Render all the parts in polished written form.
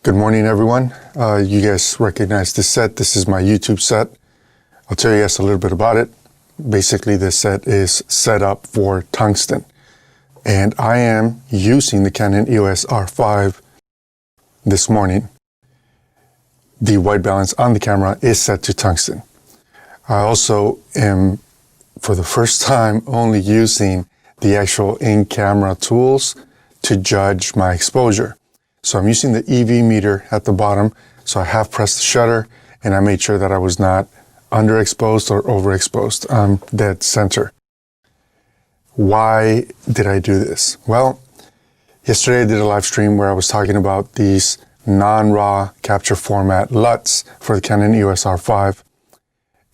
Good morning, everyone. You guys recognize this set. This is my YouTube set. I'll tell you guys a little bit about it. Basically, this set is set up for tungsten. And I am using the Canon EOS R5 this morning. The white balance on the camera is set to tungsten. I also am, for the first time, only using the actual in-camera tools to judge my exposure. So I'm using the EV meter at the bottom. So I have pressed the shutter and I made sure that I was not underexposed or overexposed. I'm dead center. Why did I do this? Well, yesterday I did a live stream where I was talking about these non-RAW capture format LUTs for the Canon EOS R5.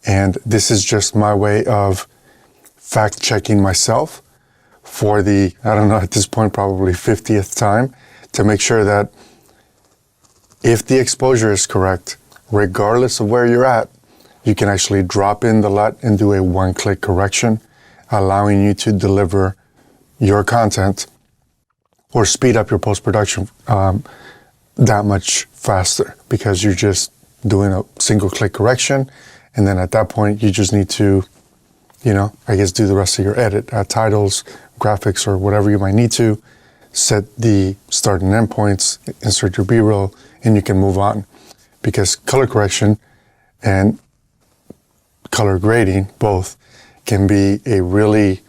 And this is just my way of fact checking myself for the, I don't know, at this point, probably 50th time, to make sure that if the exposure is correct, regardless of where you're at, you can actually drop in the LUT and do a one-click correction, allowing you to deliver your content or speed up your post-production that much faster, because you're just doing a single-click correction, and then at that point, you just need to, I guess, do the rest of your edit, add titles, graphics, or whatever you might need to, set the start and end points, insert your B-roll, and you can move on. Because color correction and color grading, both, can be a really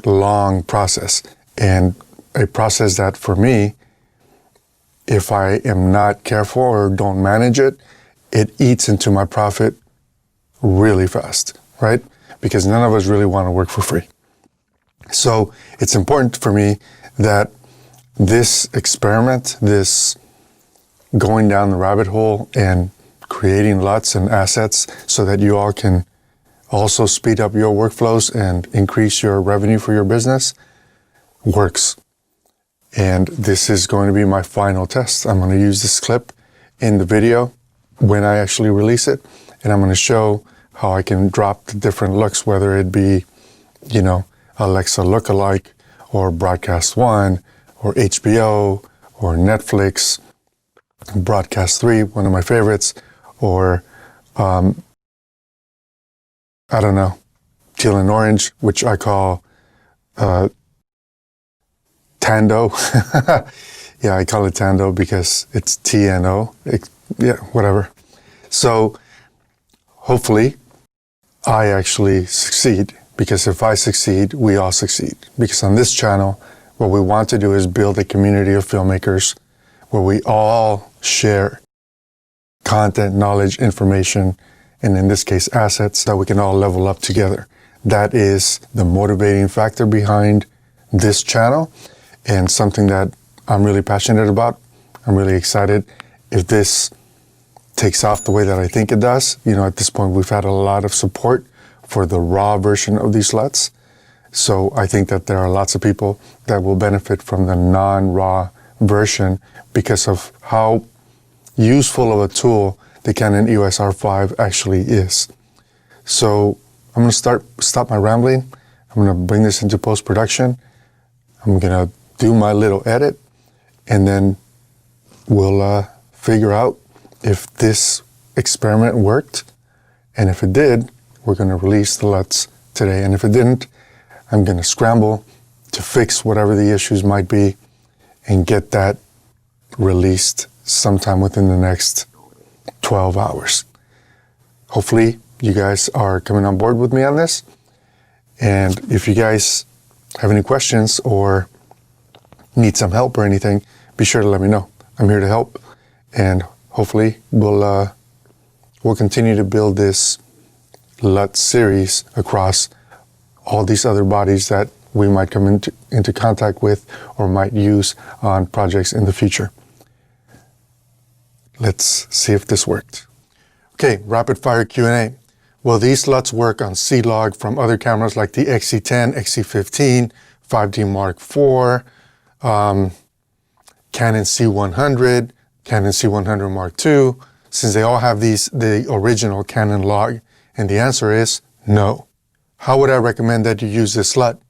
long process. And a process that, for me, if I am not careful or don't manage it, it eats into my profit really fast, right? Because none of us really want to work for free. So it's important for me that this experiment, this going down the rabbit hole and creating LUTs and assets so that you all can also speed up your workflows and increase your revenue for your business, works. And this is going to be my final test. I'm going to use this clip in the video when I actually release it, and I'm going to show how I can drop the different looks, whether it be, Alexa lookalike, or Broadcast 1, or HBO, or Netflix, Broadcast 3, one of my favorites, or, I don't know, Teal and Orange, which I call Tando. Yeah, I call it Tando because it's TNO. Yeah, whatever. So hopefully I actually succeed, because if I succeed, we all succeed. Because on this channel, what we want to do is build a community of filmmakers where we all share content, knowledge, information, and in this case, assets that we can all level up together. That is the motivating factor behind this channel, and something that I'm really passionate about. I'm really excited. If this takes off the way that I think it does, at this point, we've had a lot of support for the raw version of these LUTs. So I think that there are lots of people that will benefit from the non-raw version because of how useful of a tool the Canon EOS R5 actually is. So I'm going to stop my rambling. I'm going to bring this into post-production. I'm going to do my little edit, and then we'll figure out if this experiment worked. And if it did, we're going to release the LUTs today. And if it didn't, I'm going to scramble to fix whatever the issues might be and get that released sometime within the next 12 hours. Hopefully, you guys are coming on board with me on this. And if you guys have any questions or need some help or anything, be sure to let me know. I'm here to help. And hopefully, we'll continue to build this LUT series across all these other bodies that we might come into contact with or might use on projects in the future. Let's see if this worked. Okay, rapid fire Q&A. Will these LUTs work on C-Log from other cameras like the XC10, XC15, 5D Mark IV, Canon C100, Canon C100 Mark II, since they all have the original Canon log? And the answer is no. How would I recommend that you use this LUT?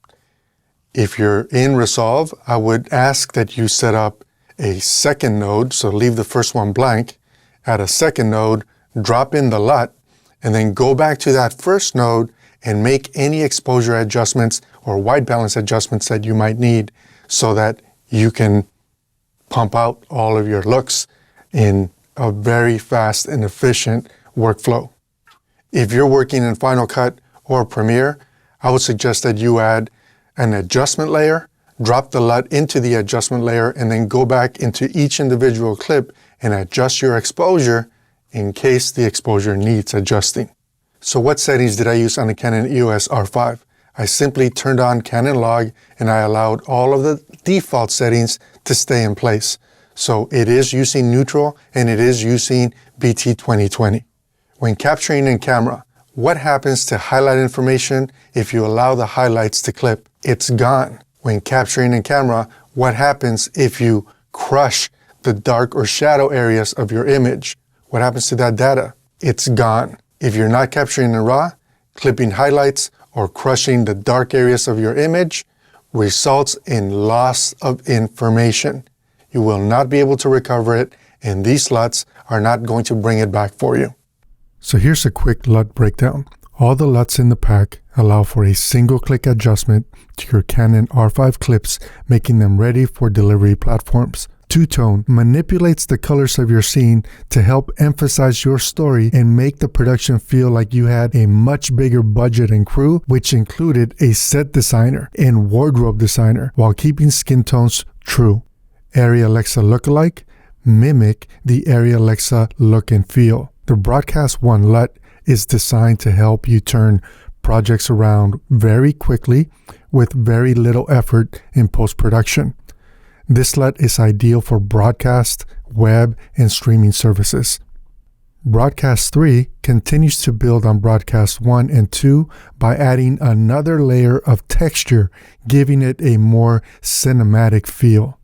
If you're in Resolve, I would ask that you set up a second node, so leave the first one blank, add a second node, drop in the LUT, and then go back to that first node and make any exposure adjustments or white balance adjustments that you might need so that you can pump out all of your looks in a very fast and efficient workflow. If you're working in Final Cut or Premiere, I would suggest that you add an adjustment layer, drop the LUT into the adjustment layer, and then go back into each individual clip and adjust your exposure in case the exposure needs adjusting. So what settings did I use on the Canon EOS R5? I simply turned on Canon Log and I allowed all of the default settings to stay in place. So it is using neutral and it is using BT 2020. When capturing in camera, what happens to highlight information if you allow the highlights to clip? It's gone. When capturing in camera, what happens if you crush the dark or shadow areas of your image? What happens to that data? It's gone. If you're not capturing in RAW, clipping highlights or crushing the dark areas of your image results in loss of information. You will not be able to recover it, and these LUTs are not going to bring it back for you. So here's a quick LUT breakdown. All the LUTs in the pack allow for a single-click adjustment to your Canon R5 clips, making them ready for delivery platforms. Two-tone manipulates the colors of your scene to help emphasize your story and make the production feel like you had a much bigger budget and crew, which included a set designer and wardrobe designer, while keeping skin tones true. Arri Alexa lookalike mimic the Arri Alexa look and feel. The Broadcast 1 LUT is designed to help you turn projects around very quickly with very little effort in post-production. This LUT is ideal for broadcast, web, and streaming services. Broadcast 3 continues to build on Broadcast 1 and 2 by adding another layer of texture, giving it a more cinematic feel.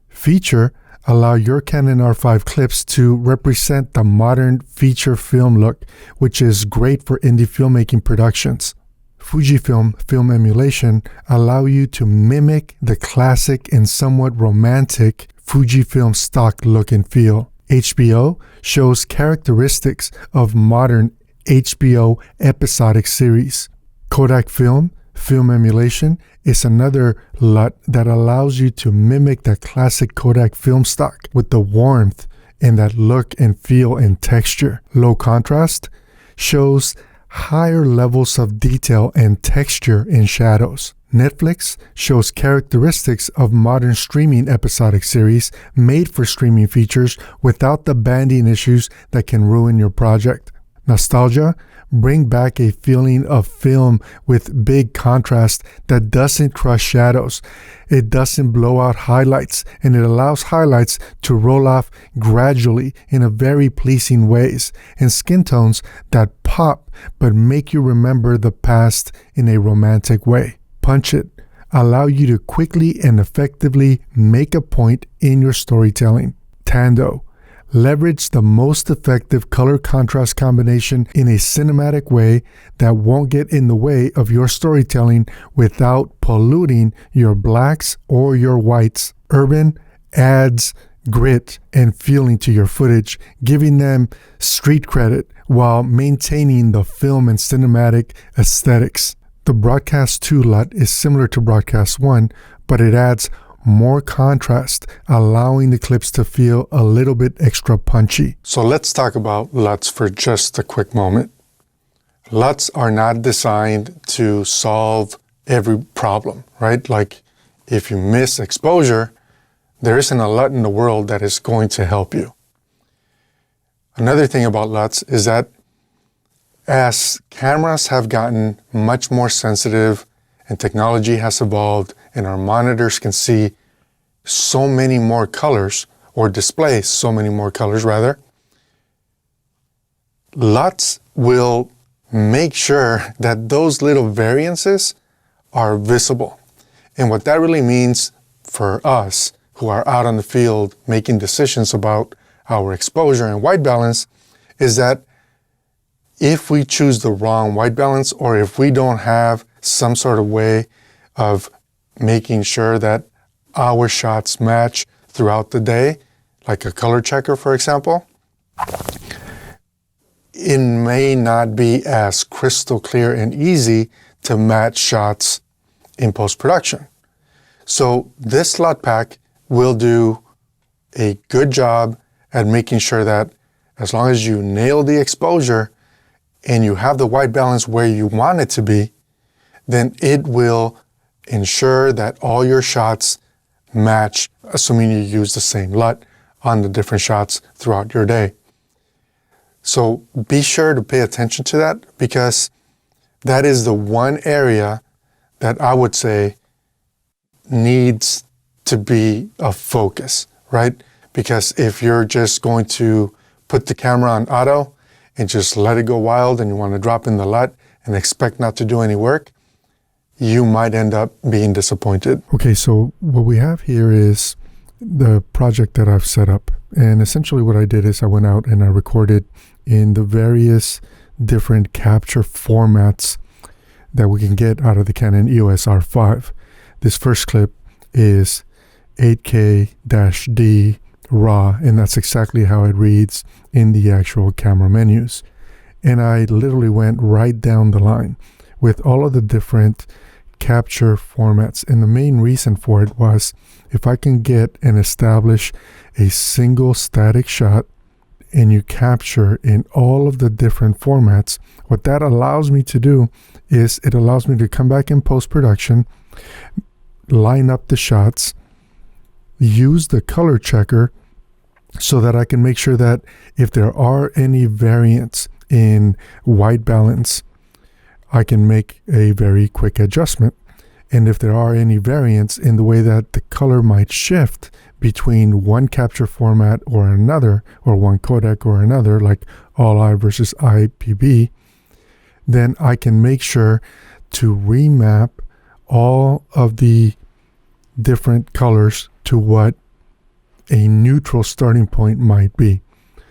Feature allow your Canon R5 clips to represent the modern feature film look, which is great for indie filmmaking productions. Fujifilm film emulation allow you to mimic the classic and somewhat romantic Fujifilm stock look and feel. HBO shows characteristics of modern HBO episodic series. Kodak film emulation is another LUT that allows you to mimic that classic Kodak film stock with the warmth and that look and feel and texture. Low contrast shows higher levels of detail and texture in shadows. Netflix shows characteristics of modern streaming episodic series made for streaming features without the banding issues that can ruin your project. Nostalgia bring back a feeling of film with big contrast that doesn't crush shadows. It doesn't blow out highlights, and it allows highlights to roll off gradually in a very pleasing ways, and skin tones that pop but make you remember the past in a romantic way. Punch It allow you to quickly and effectively make a point in your storytelling. Tando leverage the most effective color contrast combination in a cinematic way that won't get in the way of your storytelling without polluting your blacks or your whites. Urban adds grit and feeling to your footage, giving them street credit while maintaining the film and cinematic aesthetics. The Broadcast 2 LUT is similar to Broadcast 1, but it adds more contrast, allowing the clips to feel a little bit extra punchy. So let's talk about LUTs for just a quick moment. LUTs are not designed to solve every problem, right? Like if you miss exposure, there isn't a LUT in the world that is going to help you. Another thing about LUTs is that as cameras have gotten much more sensitive and technology has evolved and our monitors can see so many more colors, or display so many more colors rather, LUTs will make sure that those little variances are visible. And what that really means for us who are out on the field making decisions about our exposure and white balance is that if we choose the wrong white balance, or if we don't have some sort of way of making sure that our shots match throughout the day, like a color checker, for example, it may not be as crystal clear and easy to match shots in post-production. So this LUT pack will do a good job at making sure that as long as you nail the exposure and you have the white balance where you want it to be, then it will ensure that all your shots match, assuming you use the same LUT on the different shots throughout your day. So be sure to pay attention to that, because that is the one area that I would say needs to be a focus, right? Because if you're just going to put the camera on auto and just let it go wild and you want to drop in the LUT and expect not to do any work, you might end up being disappointed. Okay, so what we have here is the project that I've set up. And essentially what I did is I went out and I recorded in the various different capture formats that we can get out of the Canon EOS R5. This first clip is 8K-D RAW, and that's exactly how it reads in the actual camera menus. And I literally went right down the line with all of the different capture formats. And the main reason for it was, if I can get and establish a single static shot and you capture in all of the different formats, what that allows me to do is it allows me to come back in post-production, line up the shots, use the color checker so that I can make sure that if there are any variants in white balance, I can make a very quick adjustment. And if there are any variants in the way that the color might shift between one capture format or another, or one codec or another, like all-I versus IPB, then I can make sure to remap all of the different colors to what a neutral starting point might be.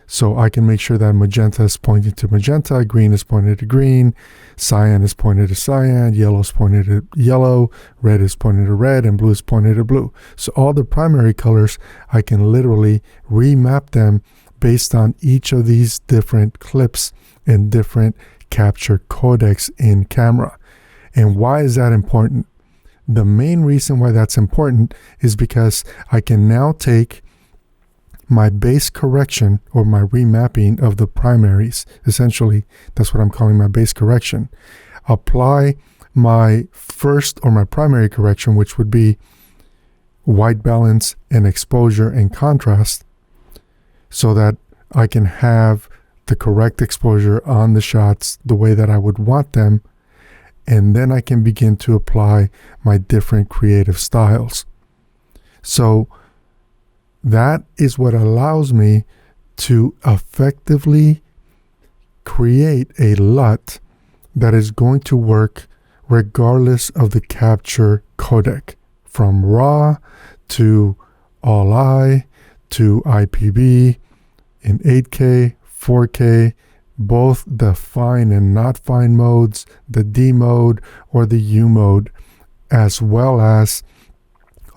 So I can make sure that magenta is pointing to magenta, green is pointed to green, cyan is pointed to cyan, yellow is pointed to yellow, red is pointed to red, and blue is pointed to blue. So all the primary colors, I can literally remap them based on each of these different clips and different capture codecs in camera. And why is that important? The main reason why that's important is because I can now take my base correction, or my remapping of the primaries, essentially, that's what I'm calling my base correction, apply my first or my primary correction, which would be white balance and exposure and contrast, so that I can have the correct exposure on the shots the way that I would want them, and then I can begin to apply my different creative styles. So that is what allows me to effectively create a LUT that is going to work regardless of the capture codec, from RAW to all-I to IPB, in 8K, 4K, both the fine and not fine modes, the D mode or the U mode, as well as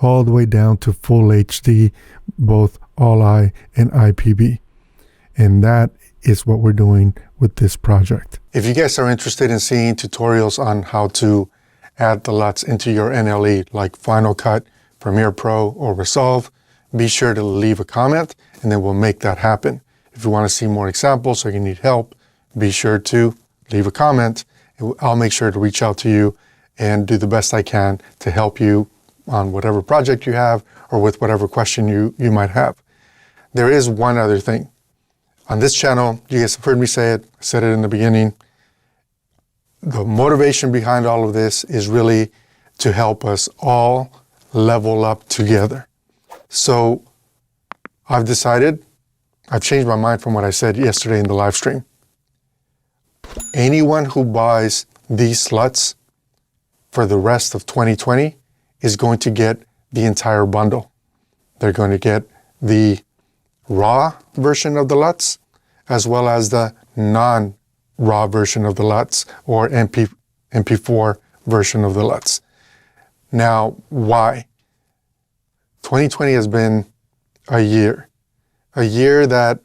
all the way down to full HD, both all-I and IPB. And that is what we're doing with this project. If you guys are interested in seeing tutorials on how to add the LUTs into your NLE, like Final Cut, Premiere Pro, or Resolve, be sure to leave a comment and then we'll make that happen. If you want to see more examples or you need help, be sure to leave a comment. I'll make sure to reach out to you and do the best I can to help you on whatever project you have or with whatever question you might have. There is one other thing. On this channel, you guys have heard me say it, I said it in the beginning, the motivation behind all of this is really to help us all level up together. So I've changed my mind from what I said yesterday in the live stream. Anyone who buys these LUTs for the rest of 2020 is going to get the entire bundle. They're going to get the RAW version of the LUTs, as well as the non-RAW version of the LUTs, or mp4 version of the LUTs. Now, why? 2020 has been a year. A year that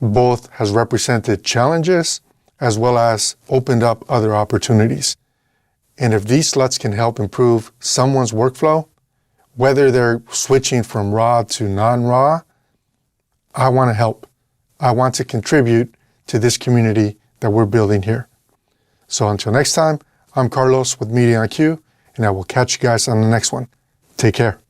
both has represented challenges as well as opened up other opportunities. And if these LUTs can help improve someone's workflow, whether they're switching from RAW to non-RAW, I want to help. I want to contribute to this community that we're building here. So until next time, I'm Carlos with Media IQ, and I will catch you guys on the next one. Take care.